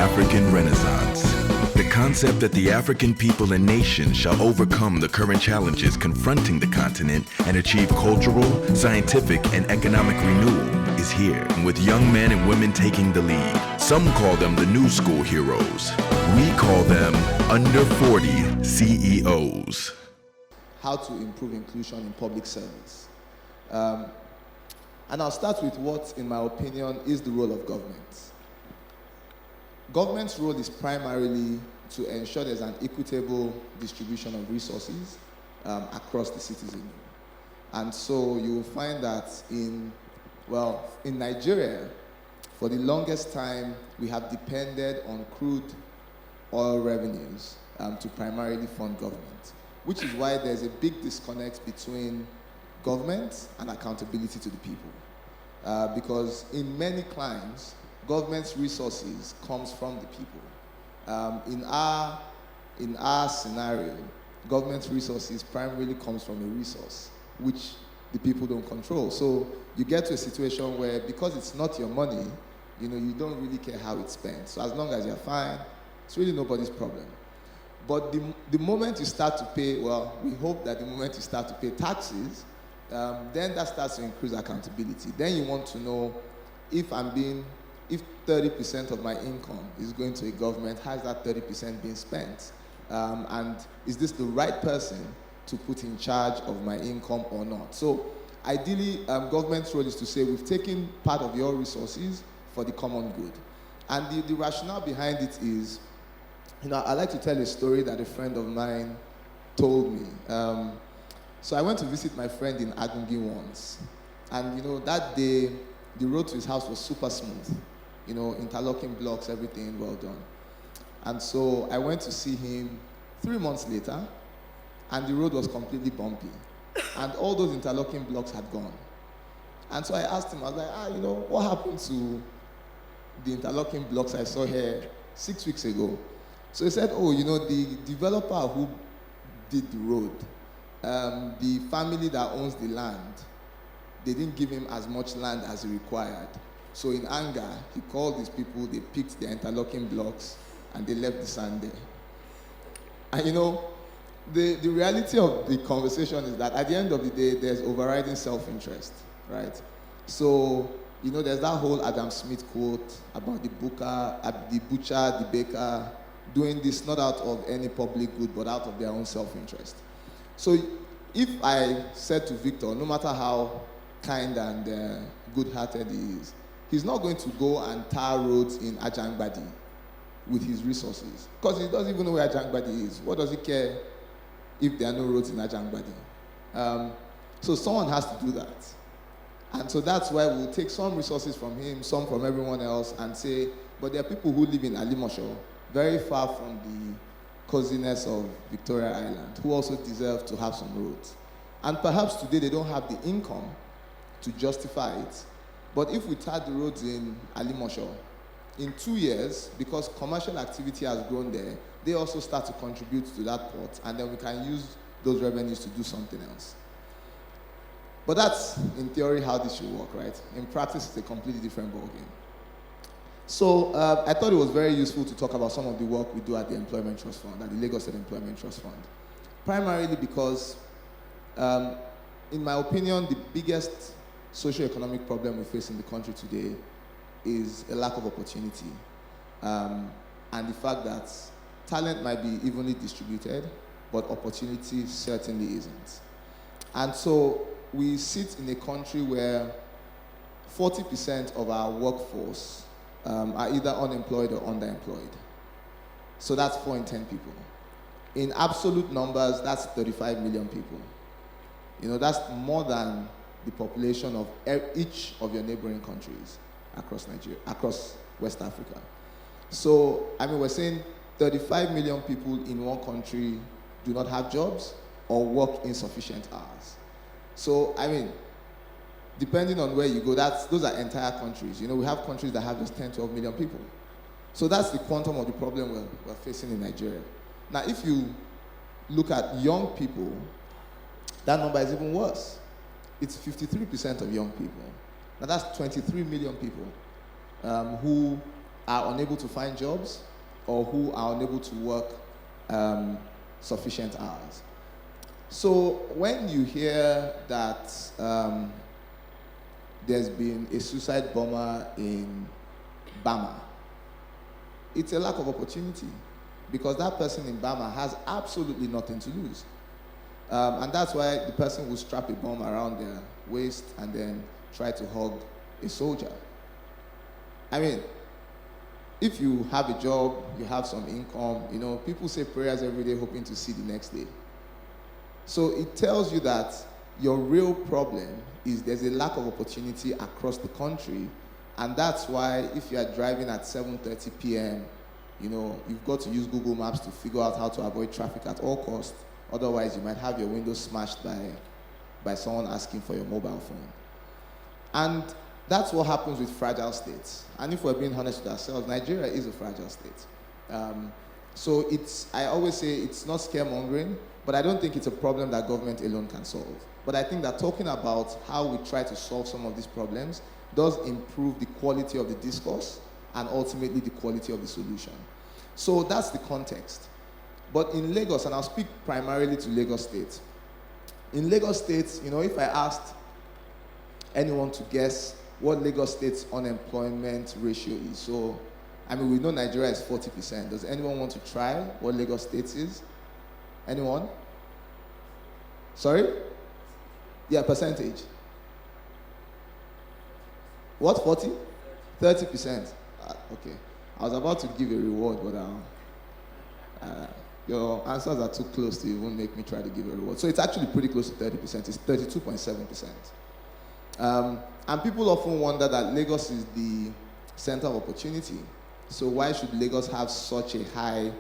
African Renaissance. The concept that the African people and nation shall overcome the current challenges confronting the continent and achieve cultural, scientific, and economic renewal is here, with young men and women taking the lead. Some call them the new school heroes. We call them under 40 CEOs. How to improve inclusion in public service. And I'll start with what, in my opinion, is the role of government. Government's role is primarily to ensure there's an equitable distribution of resources across the citizenry. And so you will find that in Nigeria, for the longest time, we have depended on crude oil revenues to primarily fund government, which is why there's a big disconnect between government and accountability to the people. Because in many climes, government's resources comes from the people. In our scenario, government's resources primarily comes from a resource, which the people don't control. So you get to a situation where, because it's not your money, you don't really care how it's spent. So as long as you're fine, it's really nobody's problem. But the moment you start to pay, we hope that the moment you start to pay taxes, then that starts to increase accountability. Then you want to know if 30% of my income is going to a government, how is that 30% being spent? And is this the right person to put in charge of my income or not? So ideally, government's role is to say, we've taken part of your resources for the common good. And the rationale behind it is, I like to tell a story that a friend of mine told me. So I went to visit my friend in Agungi once. And that day, the road to his house was super smooth. Interlocking blocks, everything well done. And so I went to see him 3 months later, and the road was completely bumpy. And all those interlocking blocks had gone. And so I asked him, I was like, what happened to the interlocking blocks I saw here 6 weeks ago? So he said, the developer who did the road, the family that owns the land, they didn't give him as much land as he required. So in anger, he called these people, they picked the interlocking blocks, and they left the sand there. And the reality of the conversation is that at the end of the day, there's overriding self-interest, right? So, there's that whole Adam Smith quote about the butcher, the baker, doing this not out of any public good, but out of their own self-interest. So if I said to Victor, no matter how kind and good-hearted he is, he's not going to go and tar roads in Ajangbadi with his resources, because he doesn't even know where Ajangbadi is. What does he care if there are no roads in Ajangbadi? So someone has to do that. And so that's why we'll take some resources from him, some from everyone else, and say, but there are people who live in Alimosho, very far from the coziness of Victoria Island, who also deserve to have some roads. And perhaps today they don't have the income to justify it. But if we tar the roads in Alimosho, in 2 years, because commercial activity has grown there, they also start to contribute to that port, and then we can use those revenues to do something else. But that's, in theory, how this should work, right? In practice, it's a completely different ballgame. So I thought it was very useful to talk about some of the work we do at the Employment Trust Fund, at the Lagos State Employment Trust Fund. Primarily because, in my opinion, the biggest socio-economic problem we face in the country today is a lack of opportunity. And the fact that talent might be evenly distributed, but opportunity certainly isn't. And so we sit in a country where 40% of our workforce are either unemployed or underemployed. So that's 4 in 10 people. In absolute numbers, that's 35 million people. That's more than the population of each of your neighboring countries across Nigeria, across West Africa. So, we're saying 35 million people in one country do not have jobs or work insufficient hours. So, depending on where you go, those are entire countries. We have countries that have just 10, 12 million people. So that's the quantum of the problem we're facing in Nigeria. Now, if you look at young people, that number is even worse. It's 53% of young people. Now, that's 23 million people who are unable to find jobs or who are unable to work sufficient hours. So when you hear that there's been a suicide bomber in Bama, it's a lack of opportunity because that person in Bama has absolutely nothing to lose. And that's why the person will strap a bomb around their waist and then try to hug a soldier. I mean, if you have a job, you have some income, you know, people say prayers every day hoping to see the next day. So it tells you that your real problem is there's a lack of opportunity across the country, and that's why if you are driving at 7:30 p.m., you know, you've got to use Google Maps to figure out how to avoid traffic at all costs. Otherwise, you might have your window smashed by someone asking for your mobile phone. And that's what happens with fragile states. And if we're being honest with ourselves, Nigeria is a fragile state. So I always say it's not scaremongering, but I don't think it's a problem that government alone can solve. But I think that talking about how we try to solve some of these problems does improve the quality of the discourse and ultimately the quality of the solution. So that's the context. But in Lagos, and I'll speak primarily to Lagos State. In Lagos State, you know, if I asked anyone to guess what Lagos State's unemployment ratio is, so, I mean, we know Nigeria is 40%. Does anyone want to try what Lagos State is? Anyone? Sorry? Yeah, percentage. What, 40? 30%. Okay. I was about to give a reward, but your answers are too close to even make me try to give a reward. So it's actually pretty close to 30%. It's 32.7%. And people often wonder that Lagos is the center of opportunity. So why should Lagos have such a high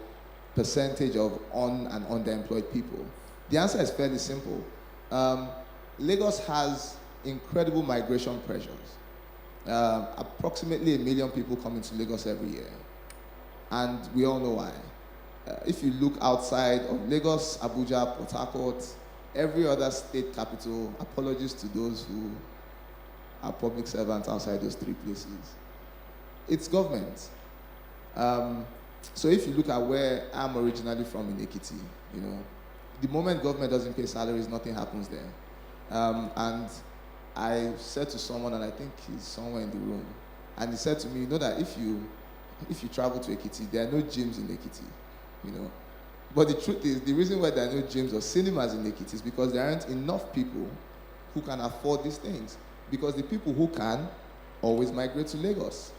percentage of on and underemployed people? The answer is fairly simple. Lagos has incredible migration pressures. Approximately 1 million people come into Lagos every year. And we all know why. If you look outside of Lagos, Abuja, Port Harcourt, every other state capital, apologies to those who are public servants outside those three places, it's government. So if you look at where I'm originally from in Ekiti, you know, the moment government doesn't pay salaries, nothing happens there. And I said to someone, and I think he's somewhere in the room, and he said to me, you know that if you travel to Ekiti, there are no gyms in Ekiti, you know. But the truth is, the reason why there are no gyms or cinemas in Ekiti is because there aren't enough people who can afford these things. Because the people who can always migrate to Lagos.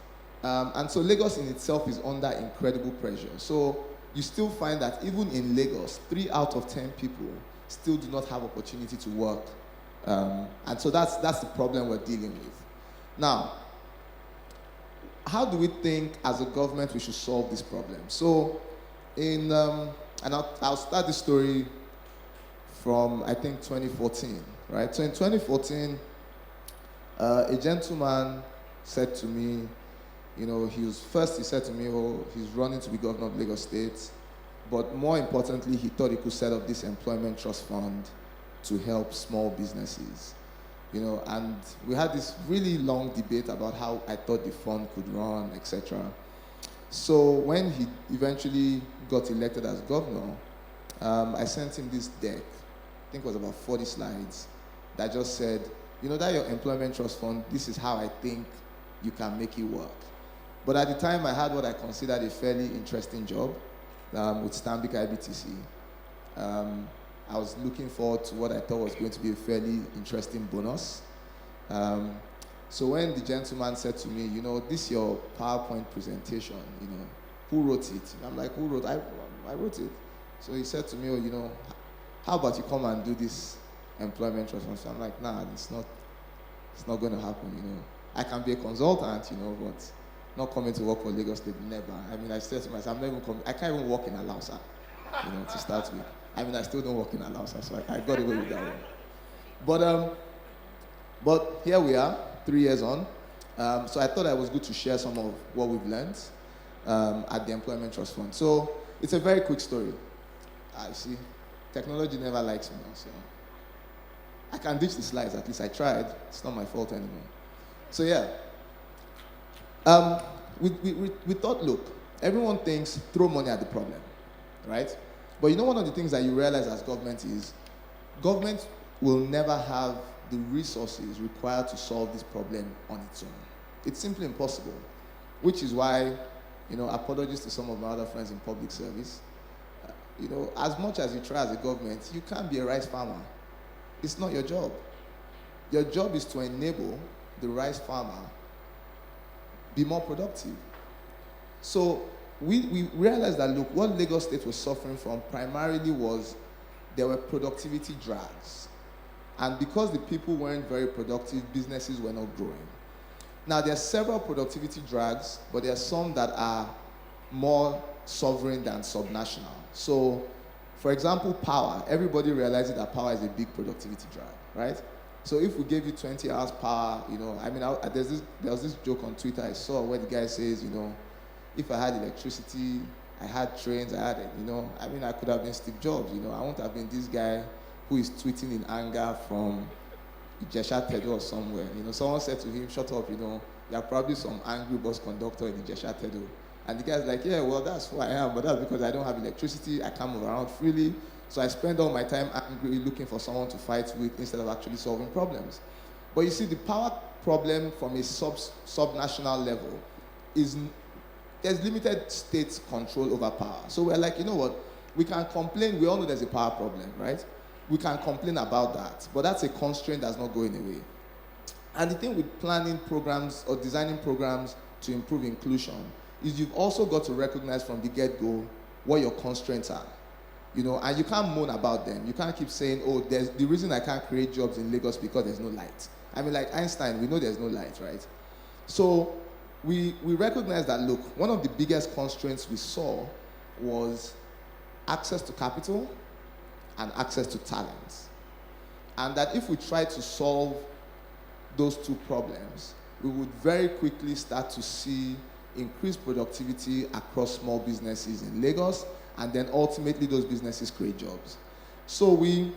And so Lagos in itself is under incredible pressure. So you still find that even in Lagos, 3 out of 10 people still do not have opportunity to work. And so that's the problem we're dealing with. Now, how do we think as a government we should solve this problem? So and I'll start the story from, I think, 2014, right? So in 2014, a gentleman said to me, you know, he said to me, oh, he's running to be governor of Lagos State, but more importantly, he thought he could set up this employment trust fund to help small businesses, you know, and we had this really long debate about how I thought the fund could run, etc. So when he eventually got elected as governor, I sent him this deck, I think it was about 40 slides, that just said, you know, that your employment trust fund, this is how I think you can make it work. But at the time, I had what I considered a fairly interesting job with Stanbic IBTC. I was looking forward to what I thought was going to be a fairly interesting bonus. So when the gentleman said to me, you know, this is your PowerPoint presentation, you know, who wrote it? I'm like, who wrote it? I wrote it. So he said to me, oh, you know, how about you come and do this employment trust fund? So I'm like, nah, it's not going to happen, you know. I can be a consultant, you know, but not coming to work for Lagos State, never. I mean, I said to myself, I can't even work in Alausa, you know, to start with. I mean, I still don't work in Alausa, so I got away with that one. But here we are, 3 years on. So I thought it was good to share some of what we've learned at the Employment Trust Fund. So it's a very quick story. I see, technology never likes me, so I can ditch the slides, at least I tried. It's not my fault anymore. So yeah. we thought, look, everyone thinks throw money at the problem, right? But you know, one of the things that you realize as government is government will never have the resources required to solve this problem on its own. It's simply impossible, which is why, you know, apologies to some of my other friends in public service. You know, as much as you try as a government, you can't be a rice farmer. It's not your job. Your job is to enable the rice farmer be more productive. So we realized that, look, what Lagos State was suffering from primarily was there were productivity drags. And because the people weren't very productive, businesses were not growing. Now, there are several productivity drags, but there are some that are more sovereign than subnational. So, for example, power. Everybody realizes that power is a big productivity drag, right? So if we gave you 20 hours power, you know, I mean, there was this joke on Twitter I saw where the guy says, you know, if I had electricity, I had trains, I had, you know, I mean, I could have been Steve Jobs, you know. I won't have been this guy who is tweeting in anger from Ijesha Tedo or somewhere. You know, someone said to him, shut up, you know, you're probably some angry bus conductor in Ijesha Tedo. And the guy's like, yeah, well, that's who I am, but that's because I don't have electricity, I can't move around freely, so I spend all my time angry looking for someone to fight with instead of actually solving problems. But you see, the power problem from a subnational level is, there's limited state control over power. So we're like, you know what, we can complain, we all know there's a power problem, right? We can complain about that, but that's a constraint that's not going away. And the thing with planning programs or designing programs to improve inclusion is you've also got to recognize from the get-go what your constraints are. You know, and you can't moan about them. You can't keep saying, oh, there's the reason I can't create jobs in Lagos because there's no light. I mean, like Einstein, we know there's no light, right? So we recognize that, look, one of the biggest constraints we saw was access to capital and access to talent. And that if we try to solve those two problems, we would very quickly start to see increased productivity across small businesses in Lagos, and then ultimately those businesses create jobs. So you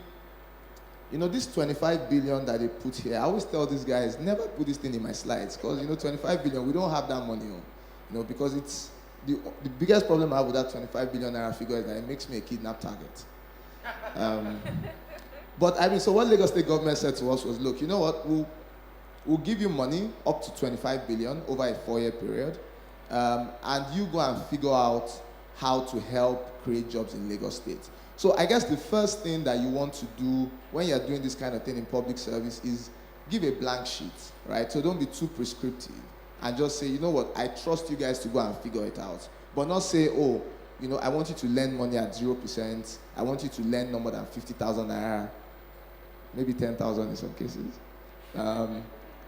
know, this 25 billion that they put here, I always tell these guys, never put this thing in my slides, because, you know, 25 billion, we don't have that money, you know, because it's, the biggest problem I have with that 25 billion naira figure is that it makes me a kidnap target. But I mean, so what Lagos State government said to us was, look, you know what, we'll give you money up to 25 billion over a 4-year period, and you go and figure out how to help create jobs in Lagos State. So I guess the first thing that you want to do when you're doing this kind of thing in public service is give a blank sheet, right? So don't be too prescriptive and just say, you know what, I trust you guys to go and figure it out. But not say, oh, you know, I want you to lend money at 0%. I want you to lend no more than 50,000 naira, maybe 10,000 in some cases.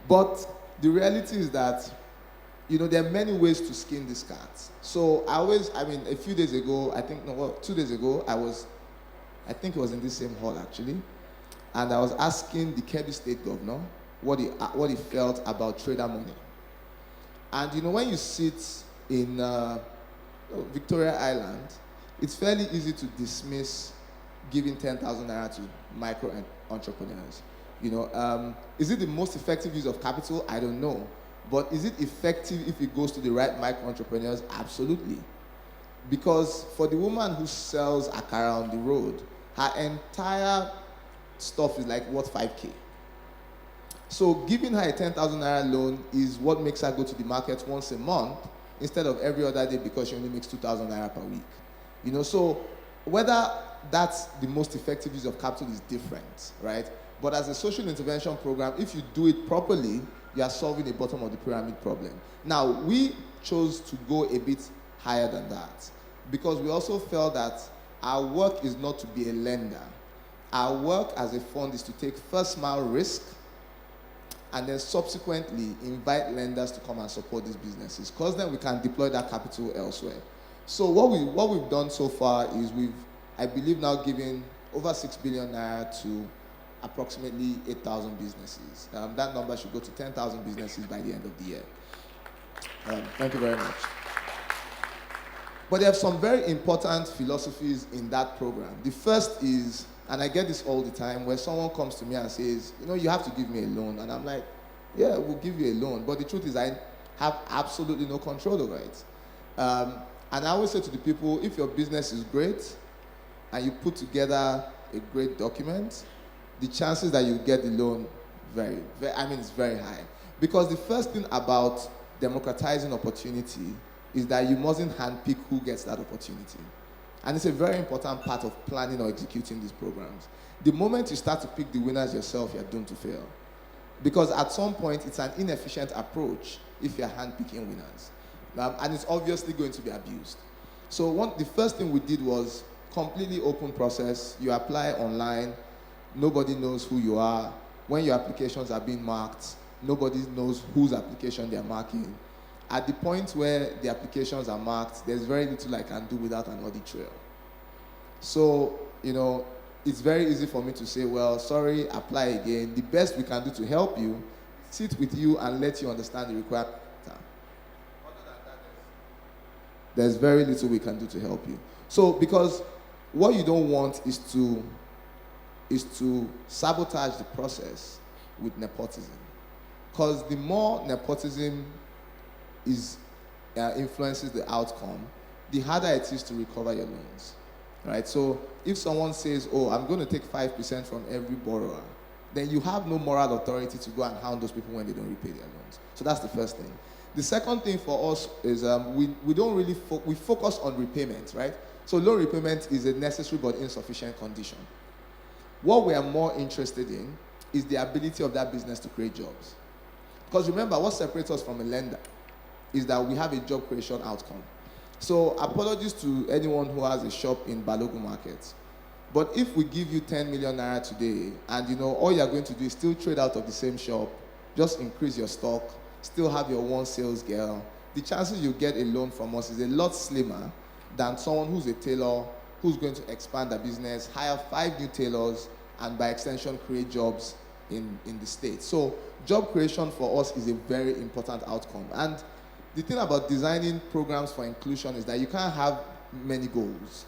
But the reality is that, you know, there are many ways to skin this cat. So I mean, a few days ago, 2 days ago, I think it was in this same hall actually, and I was asking the Kebbi State Governor what he felt about trader money. And you know, when you sit in Victoria Island, it's fairly easy to dismiss giving 10,000 naira to micro entrepreneurs. You know, is it the most effective use of capital? I don't know. But is it effective if it goes to the right micro entrepreneurs? Absolutely. Because for the woman who sells akara on the road, her entire stuff is like worth 5K. So giving her a 10,000 naira loan is what makes her go to the market once a month instead of every other day because she only makes 2,000 naira per week. You know, so whether that's the most effective use of capital is different, right? But as a social intervention program, if you do it properly, you are solving the bottom of the pyramid problem. Now, we chose to go a bit higher than that because we also felt that our work is not to be a lender. Our work as a fund is to take first mile risk and then subsequently invite lenders to come and support these businesses because then we can deploy that capital elsewhere. So what we've done so far is I believe now given over 6 billion naira to approximately 8,000 businesses. That number should go to 10,000 businesses by the end of the year. Thank you very much. But there are some very important philosophies in that program. The first is, and I get this all the time, where someone comes to me and says, you know, you have to give me a loan. And I'm like, yeah, we'll give you a loan. But the truth is, I have absolutely no control over it. And I always say to the people, if your business is great and you put together a great document, the chances that you get the loan it's very high. Because the first thing about democratizing opportunity is that you mustn't handpick who gets that opportunity. And it's a very important part of planning or executing these programs. The moment you start to pick the winners yourself, you're doomed to fail. Because at some point, it's an inefficient approach if you're handpicking winners. And it's obviously going to be abused. So the first thing we did was completely open process. You apply online. Nobody knows who you are. When your applications are being marked, nobody knows whose application they're marking. At the point where the applications are marked, there's very little I can do without an audit trail. So, it's very easy for me to say, well, sorry, apply again. The best we can do to help you, sit with you and let you understand the requirement. Other than that, there's very little we can do to help you. So, because what you don't want is to sabotage the process with nepotism. Because the more nepotism influences the outcome, the harder it is to recover your loans, right? So if someone says, oh, I'm going to take 5% from every borrower, then you have no moral authority to go and hound those people when they don't repay their loans. So that's the first thing. The second thing for us is we don't really we focus on repayment, right? So loan repayment is a necessary but insufficient condition. What we are more interested in is the ability of that business to create jobs. Because remember, what separates us from a lender is that we have a job creation outcome. So apologies to anyone who has a shop in Balogun Market. But if we give you 10 million naira today, and all you're going to do is still trade out of the same shop, just increase your stock, still have your one sales girl, the chances you get a loan from us is a lot slimmer than someone who's a tailor, who's going to expand their business, hire 5 new tailors, and by extension create jobs in the state. So job creation for us is a very important outcome. And the thing about designing programs for inclusion is that you can't have many goals.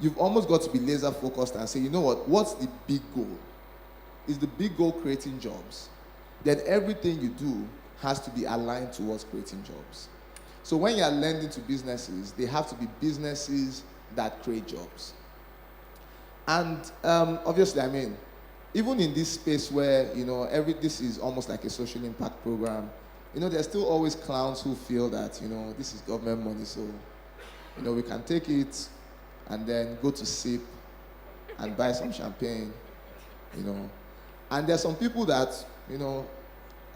You've almost got to be laser focused and say, you know what, what's the big goal? Is the big goal creating jobs? Then everything you do has to be aligned towards creating jobs. So when you're lending to businesses, they have to be businesses that create jobs. And obviously, even in this space where, this is almost like a social impact program, there's still always clowns who feel that, this is government money, so, we can take it and then go to SIP and buy some champagne, And there's some people that,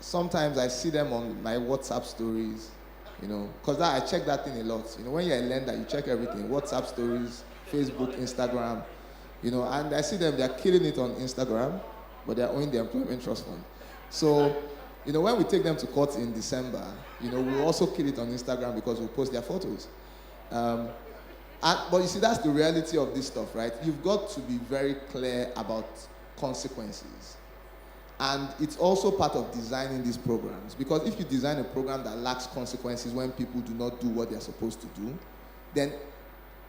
sometimes I see them on my WhatsApp stories, because I check that thing a lot. When you're a lender, you check everything, WhatsApp stories, Facebook, Instagram, and I see them, they're killing it on Instagram, but they're owning the employment trust fund. So, when we take them to court in December, we'll also kill it on Instagram because we'll post their photos. But you see, that's the reality of this stuff, right? You've got to be very clear about consequences. And it's also part of designing these programs. Because if you design a program that lacks consequences when people do not do what they're supposed to do, then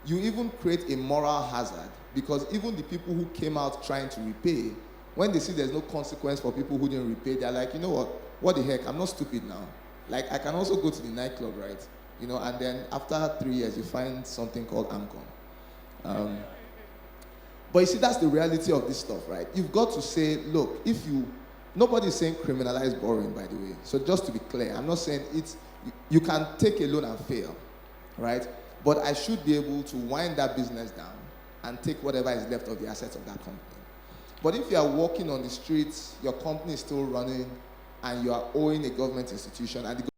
you even create a moral hazard. Because even the people who came out trying to repay, when they see there's no consequence for people who didn't repay, they're like, you know what the heck, I'm not stupid now. Like, I can also go to the nightclub, right? And then after 3 years, you find something called AMCON. But you see, that's the reality of this stuff, right? You've got to say, look, nobody's saying criminalize borrowing, by the way. So just to be clear, I'm not saying you can take a loan and fail, right? But I should be able to wind that business down and take whatever is left of the assets of that company. But if you are walking on the streets, your company is still running, and you are owing a government institution, and the